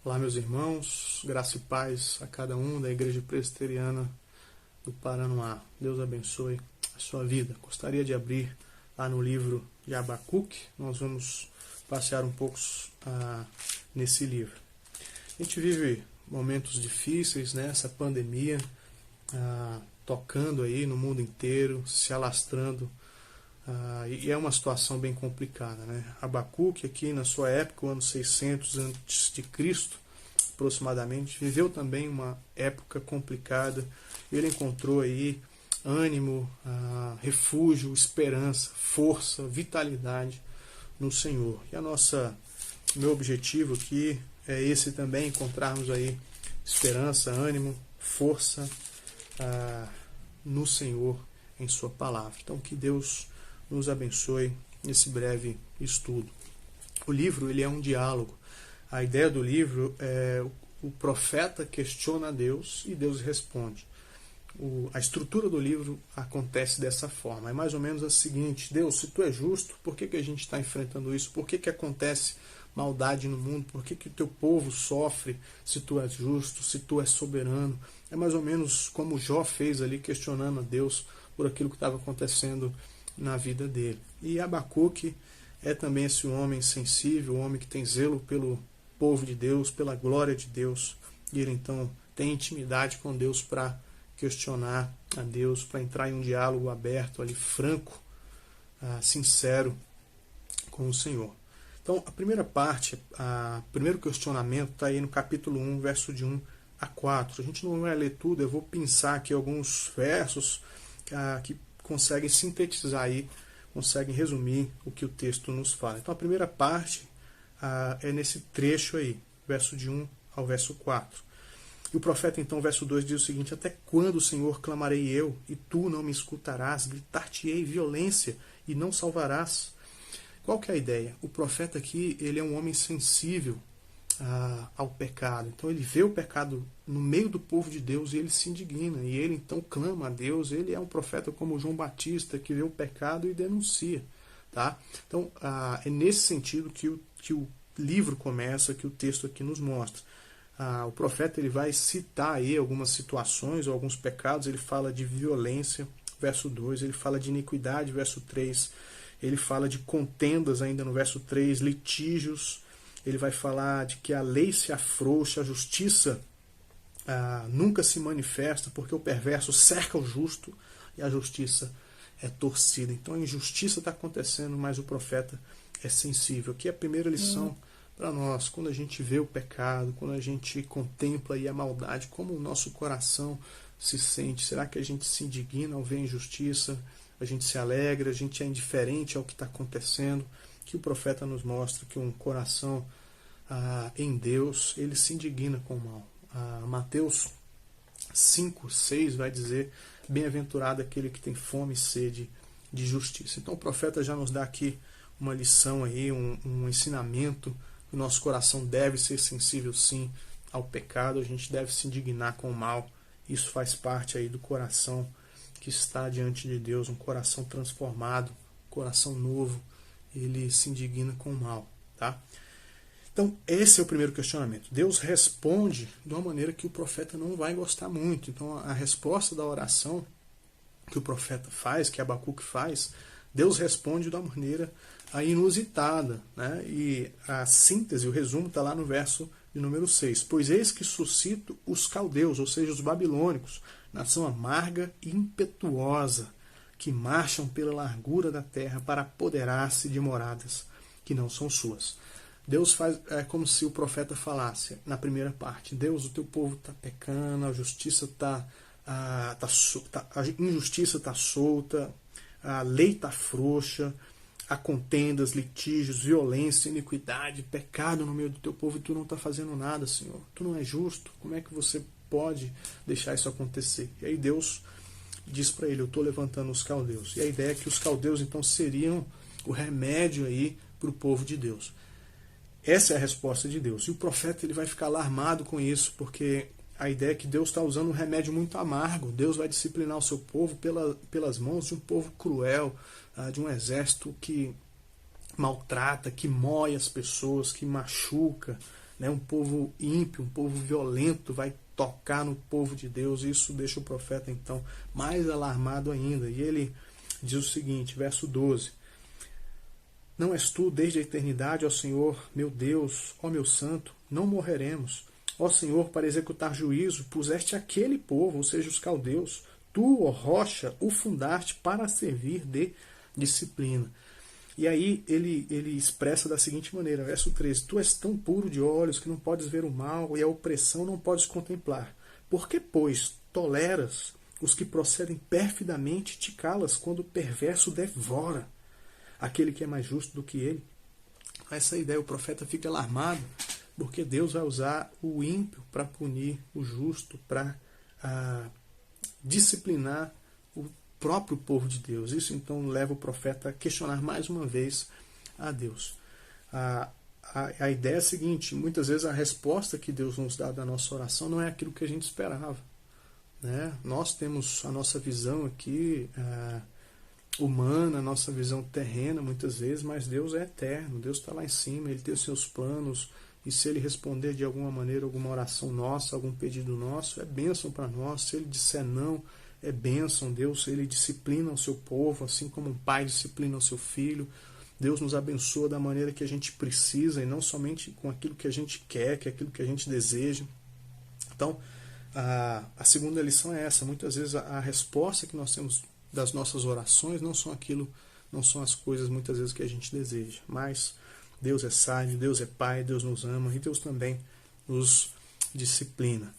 Olá, meus irmãos, graça e paz a cada um da Igreja Presbiteriana do Paranoá. Deus abençoe a sua vida. Gostaria de abrir lá no livro de Abacuque. Nós vamos passear um pouco nesse livro. A gente vive momentos difíceis, né? Essa pandemia tocando aí no mundo inteiro, se alastrando. E é uma situação bem complicada, né? Abacuque, aqui na sua época, o ano 600 a.C., aproximadamente, viveu também uma época complicada. Ele encontrou aí ânimo, refúgio, esperança, força, vitalidade no Senhor. E meu objetivo aqui é esse também, encontrarmos aí esperança, ânimo, força no Senhor, em sua palavra. Então, que Deus nos abençoe nesse breve estudo. O livro ele é um diálogo. A ideia do livro é o profeta questiona a Deus e Deus responde. A estrutura do livro acontece dessa forma. É mais ou menos a seguinte: Deus, se tu é justo, por que a gente está enfrentando isso? Por que acontece maldade no mundo? Por que o teu povo sofre se tu és justo, se tu és soberano? É mais ou menos como Jó fez ali, questionando a Deus por aquilo que estava acontecendo na vida dele. E Abacuque é também esse homem sensível, o homem que tem zelo pelo povo de Deus, pela glória de Deus. E ele então tem intimidade com Deus para questionar a Deus, para entrar em um diálogo aberto, ali, franco, sincero com o Senhor. Então, a primeira parte, o primeiro questionamento está aí no capítulo 1, verso de 1 a 4. A gente não vai ler tudo, eu vou pensar aqui alguns versos que conseguem sintetizar aí, conseguem resumir o que o texto nos fala. Então, a primeira parte é nesse trecho aí, verso de 1 ao verso 4. E o profeta, então, verso 2 diz o seguinte: até quando, Senhor, clamarei eu, e tu não me escutarás? Gritar-te-ei violência, e não salvarás. Qual que é a ideia? O profeta aqui, ele é um homem sensível ao pecado. Então ele vê o pecado no meio do povo de Deus e ele se indigna. E ele então clama a Deus. Ele é um profeta como João Batista, que vê o pecado e denuncia. Tá? Então é nesse sentido que o livro começa, que o texto aqui nos mostra. O profeta ele vai citar aí algumas situações ou alguns pecados. Ele fala de violência, verso 2. Ele fala de iniquidade, verso 3. Ele fala de contendas ainda no verso 3, litígios. Ele vai falar de que a lei se afrouxa, a justiça nunca se manifesta, porque o perverso cerca o justo e a justiça é torcida. Então a injustiça está acontecendo, mas o profeta é sensível. Aqui é a primeira lição para nós. Quando a gente vê o pecado, quando a gente contempla aí a maldade, como o nosso coração se sente? Será que a gente se indigna ao ver a injustiça? A gente se alegra? A gente é indiferente ao que está acontecendo? Que o profeta nos mostra que um coração em Deus, ele se indigna com o mal. Mateus 5:6 vai dizer: bem-aventurado aquele que tem fome e sede de justiça. Então o profeta já nos dá aqui uma lição aí, um ensinamento. O nosso coração deve ser sensível sim ao pecado, a gente deve se indignar com o mal. Isso faz parte aí do coração que está diante de Deus, um coração transformado, um coração novo. Ele se indigna com o mal, tá? Então, esse é o primeiro questionamento. Deus responde de uma maneira que o profeta não vai gostar muito. Então, a resposta da oração que o profeta faz, que Abacuque faz, Deus responde de uma maneira inusitada, né? E a síntese, o resumo está lá no verso de número 6. Pois eis que suscito os caldeus, ou seja, os babilônicos, nação amarga e impetuosa, que marcham pela largura da terra para apoderar-se de moradas que não são suas. Deus faz, é como se o profeta falasse na primeira parte: Deus, o teu povo está pecando, a justiça a injustiça está solta, a lei está frouxa, há contendas, litígios, violência, iniquidade, pecado no meio do teu povo e tu não está fazendo nada, Senhor. Tu não é justo. Como é que você pode deixar isso acontecer? E aí Deus diz para ele: eu estou levantando os caldeus. E a ideia é que os caldeus então seriam o remédio aí para o povo de Deus. Essa é a resposta de Deus. E o profeta ele vai ficar alarmado com isso, porque a ideia é que Deus está usando um remédio muito amargo. Deus vai disciplinar o seu povo pelas mãos de um povo cruel, de um exército que maltrata, que mói as pessoas, que machuca, né? Um povo ímpio, um povo violento vai tocar no povo de Deus. Isso deixa o profeta então mais alarmado ainda. E ele diz o seguinte, verso 12: Não és tu desde a eternidade, ó Senhor, meu Deus, ó meu santo, não morreremos. Ó Senhor, para executar juízo, puseste aquele povo, ou seja, os caldeus. Tu, ó rocha, o fundaste para servir de disciplina. E aí ele expressa da seguinte maneira, verso 13: Tu és tão puro de olhos que não podes ver o mal, e a opressão não podes contemplar. Por que, pois, toleras os que procedem perfidamente e te calas quando o perverso devora aquele que é mais justo do que ele? Essa ideia, o profeta fica alarmado, porque Deus vai usar o ímpio para punir o justo, para disciplinar o próprio povo de Deus. Isso então leva o profeta a questionar mais uma vez a Deus. A ideia é a seguinte: muitas vezes a resposta que Deus nos dá da nossa oração não é aquilo que a gente esperava, né? Nós temos a nossa visão aqui humana, a nossa visão terrena muitas vezes, mas Deus é eterno, Deus está lá em cima, Ele tem os seus planos, e se Ele responder de alguma maneira alguma oração nossa, algum pedido nosso, é bênção para nós. Se Ele disser não, é bênção. Deus, Ele disciplina o seu povo, assim como um pai disciplina o seu filho. Deus nos abençoa da maneira que a gente precisa, e não somente com aquilo que a gente quer, que é aquilo que a gente deseja. Então, a segunda lição é essa: muitas vezes a resposta que nós temos das nossas orações não são as coisas muitas vezes que a gente deseja, mas Deus é sábio, Deus é Pai, Deus nos ama e Deus também nos disciplina.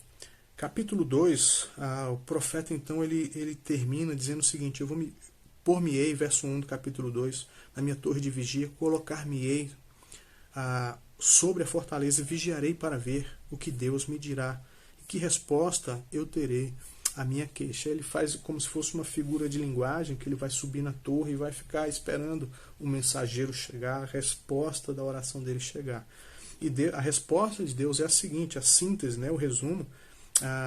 Capítulo 2, o profeta então ele termina dizendo o seguinte: pôr-me-ei, verso 1 do capítulo 2, na minha torre de vigia, colocar-me-ei sobre a fortaleza e vigiarei para ver o que Deus me dirá e que resposta eu terei à minha queixa. Ele faz como se fosse uma figura de linguagem, que ele vai subir na torre e vai ficar esperando o mensageiro chegar, a resposta da oração dele chegar. E a resposta de Deus é a seguinte, a síntese, né, o resumo,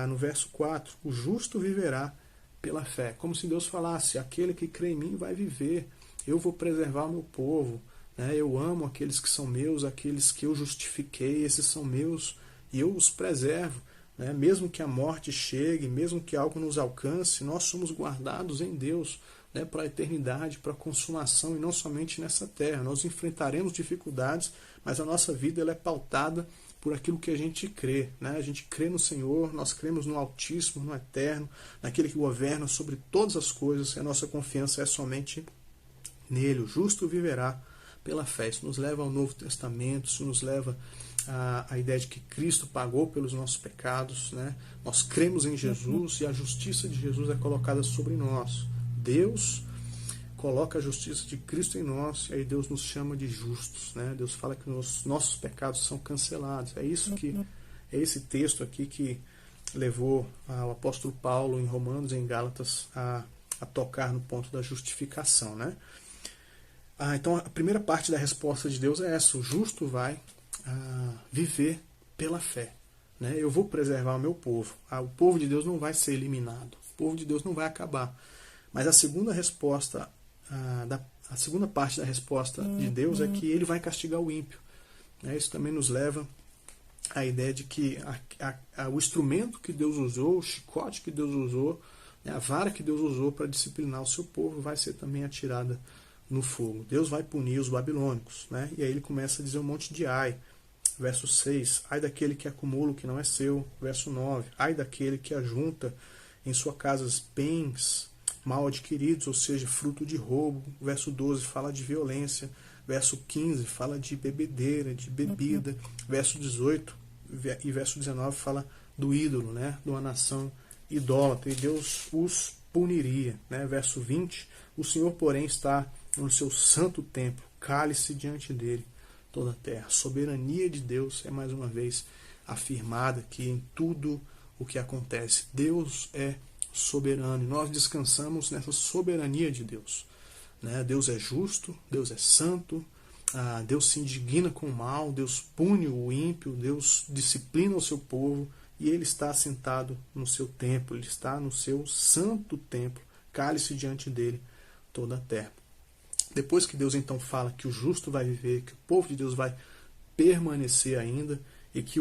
no verso 4: o justo viverá pela fé. Como se Deus falasse: aquele que crê em mim vai viver, eu vou preservar o meu povo, né? Eu amo aqueles que são meus, aqueles que eu justifiquei, esses são meus e eu os preservo. Mesmo que a morte chegue, mesmo que algo nos alcance, nós somos guardados em Deus, né, para a eternidade, para a consumação, e não somente nessa terra. Nós enfrentaremos dificuldades, mas a nossa vida ela é pautada por aquilo que a gente crê, né? A gente crê no Senhor, nós cremos no Altíssimo, no Eterno, naquele que governa sobre todas as coisas, e a nossa confiança é somente nele. O justo viverá pela fé. Isso nos leva ao Novo Testamento, isso nos leva a ideia de que Cristo pagou pelos nossos pecados, né? Nós cremos em Jesus e a justiça de Jesus é colocada sobre nós. Deus coloca a justiça de Cristo em nós e aí Deus nos chama de justos, né? Deus fala que os nossos pecados são cancelados. É esse texto aqui que levou o apóstolo Paulo em Romanos e em Gálatas a tocar no ponto da justificação, né? Então a primeira parte da resposta de Deus é essa: o justo vai viver pela fé, né? Eu vou preservar o meu povo. O povo de Deus não vai ser eliminado, o povo de Deus não vai acabar. Mas a segunda resposta, a segunda parte da resposta de Deus é que Ele vai castigar o ímpio, né? Isso também nos leva à ideia de que o instrumento que Deus usou, o chicote que Deus usou, né, a vara que Deus usou para disciplinar o seu povo vai ser também atirada no fogo. Deus vai punir os babilônicos, né? E aí ele começa a dizer um monte de ai. Verso 6, ai daquele que acumula o que não é seu. Verso 9, ai daquele que ajunta em sua casa bens mal adquiridos, ou seja, fruto de roubo. Verso 12 fala de violência. Verso 15 fala de bebedeira, de bebida. Verso 18 e verso 19 fala do ídolo, né? De uma nação idólatra, e Deus os puniria, né? Verso 20, o Senhor, porém, está no seu santo templo, cale-se diante dele toda a terra. A soberania de Deus é mais uma vez afirmada aqui em tudo o que acontece. Deus é soberano e nós descansamos nessa soberania de Deus, né? Deus é justo, Deus é santo, Deus se indigna com o mal, Deus pune o ímpio, Deus disciplina o seu povo e Ele está assentado no seu templo, Ele está no seu santo templo, cale-se diante dele toda a terra. Depois que Deus então fala que o justo vai viver, que o povo de Deus vai permanecer ainda, e que